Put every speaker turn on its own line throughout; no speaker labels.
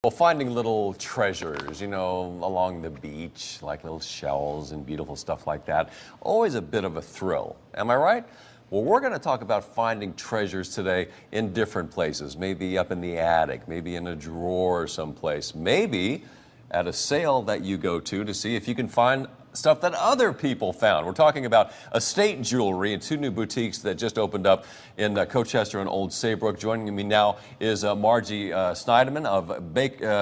Well, finding little treasures, along the beach, like little shells and beautiful stuff like that, always a bit of a thrill. Am I right? Well, we're going to talk about finding treasures today in different places, maybe up in the attic, maybe in a drawer someplace, maybe at a sale that you go to see if you can find stuff that other people found. We're talking about estate jewelry and two new boutiques that just opened up in Colchester and Old Saybrook. Joining me now is Margie Snyderman of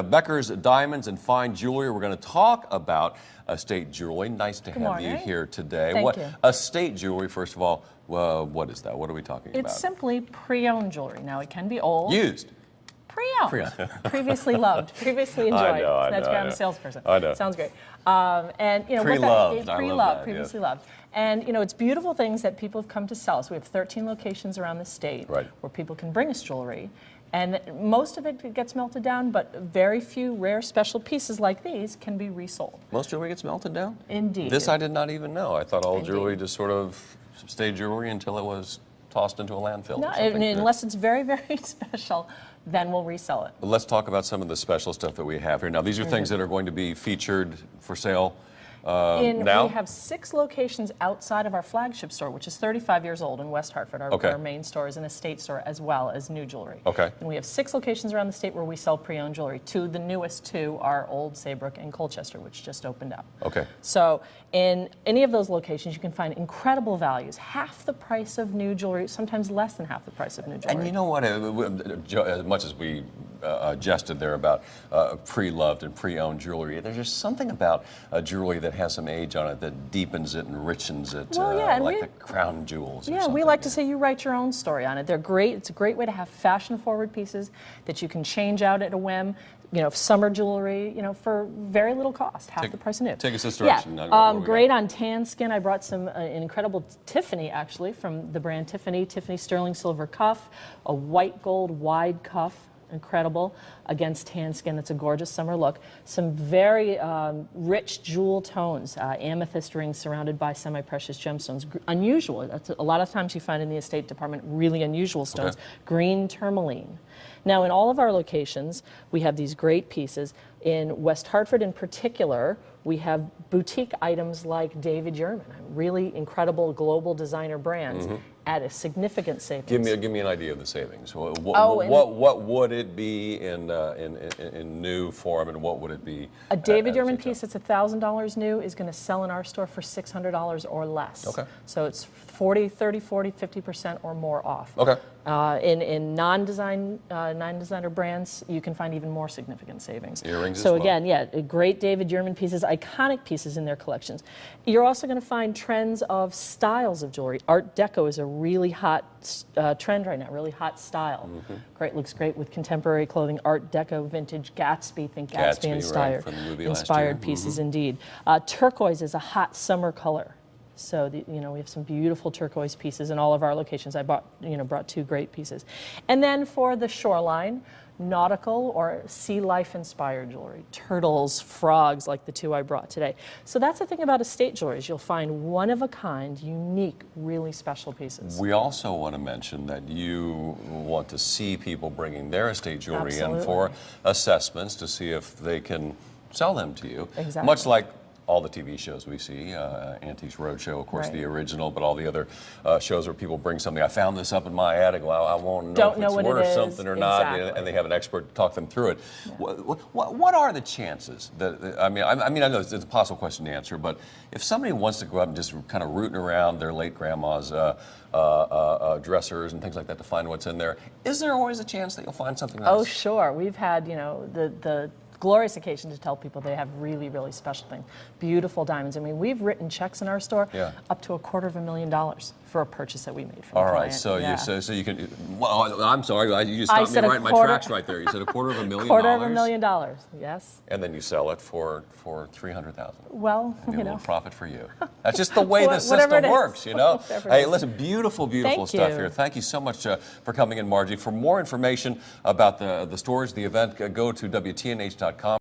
Becker's Diamonds and Fine Jewelry. We're going to talk about estate jewelry. Nice to have you here today.
Thank you.
Estate jewelry, first of all, what is that? What are we talking about?
It's simply pre-owned jewelry. Now, it can be old.
Used.
Pre-owned. Previously loved. Previously enjoyed.
I know,
That's why I'm a salesperson.
I know.
Sounds great.
Pre-loved.
Pre-loved, previously loved. And, it's beautiful things that people have come to sell. So we have 13 locations around the state where people can bring us jewelry. And most of it gets melted down, but very few rare special pieces like these can be resold.
Most jewelry gets melted down?
Indeed.
This I did not even know. I thought all jewelry just sort of stayed jewelry until it was tossed into a landfill.
No, unless it's very, very special, then we'll resell it.
Let's talk about some of the special stuff that we have here. Now, these are things that are going to be featured for sale now?
We have 6 locations outside of our flagship store, which is 35 years old in West Hartford. Our main store is an estate store as well as new jewelry.
Okay.
And we have 6 locations around the state where we sell pre-owned jewelry. The newest two are Old Saybrook and Colchester, which just opened up. Okay. So in any of those locations, you can find incredible values. Half the price of new jewelry, sometimes less than half the price of new jewelry.
And you know what? As much as we jested there about pre-loved and pre-owned jewelry, there's just something about jewelry that has some age on it that deepens it and richens it, like the crown jewels.
Yeah, we like to say you write your own story on it. They're great. It's a great way to have fashion-forward pieces that you can change out at a whim. Summer jewelry, for very little cost, half the price of new.
Take us this direction.
Yeah, great on tan skin. I brought some an incredible Tiffany, actually, from the brand Tiffany sterling silver cuff, a white gold wide cuff. Incredible against tan skin. That's a gorgeous summer look. Some very rich jewel tones, amethyst rings surrounded by semi-precious gemstones. Unusual. That's a lot of times you find in the estate department really unusual stones. Green tourmaline. Now, in all of our locations, we have these great pieces. In West Hartford in particular, we have boutique items like David Yurman, really incredible global designer brands at a significant savings.
Give me an idea of the savings. What would it be in new form, and what would it be?
A David Yurman piece that's $1,000 new is going to sell in our store for $600 or less. Okay. So it's 30, 40, 50% or more off. Okay. In non-designer brands, you can find even more significant savings.
Earrings
so
as well.
Again, great David Yurman pieces, iconic pieces in their collections. You're also going to find trends of styles of jewelry. Art Deco is a really hot trend right now, really hot style. Great, looks great with contemporary clothing. Art Deco, vintage Gatsby, think Gatsby inspired pieces indeed. Turquoise is a hot summer color. So we have some beautiful turquoise pieces in all of our locations. I brought 2 great pieces. And then for the shoreline, nautical or sea life inspired jewelry, turtles, frogs, like the 2 I brought today. So that's the thing about estate jewelry, is you'll find one of a kind, unique, really special pieces.
We also want to mention that you want to see people bringing their estate jewelry in for assessments to see if they can sell them to you.
Exactly.
Much like all the TV shows we see, Antiques Roadshow, of course, the original, but all the other shows where people bring something. I found this up in my attic. Well, I won't know if it's worth something or not, and they have an expert talk them through it. Yeah. What are the chances that? I know it's a possible question to answer, but if somebody wants to go out and just kind of rooting around their late grandma's dressers and things like that to find what's in there, is there always a chance that you'll find something else?
Oh, sure. We've had the glorious occasion to tell people they have really, really special things. Beautiful diamonds. I mean, we've written checks in our store up to $250,000 for a purchase that we made from a client.
So you can. Well, I'm sorry, you just stopped me right in my tracks right there. You said $250,000.
$250,000, yes.
And then you sell it for $300,000.
Well,
a little profit for you. That's just the way the system works, Hey, listen, beautiful stuff here. Thank you so much for coming in, Margie. For more information about the stores, the event, go to WTNH.com.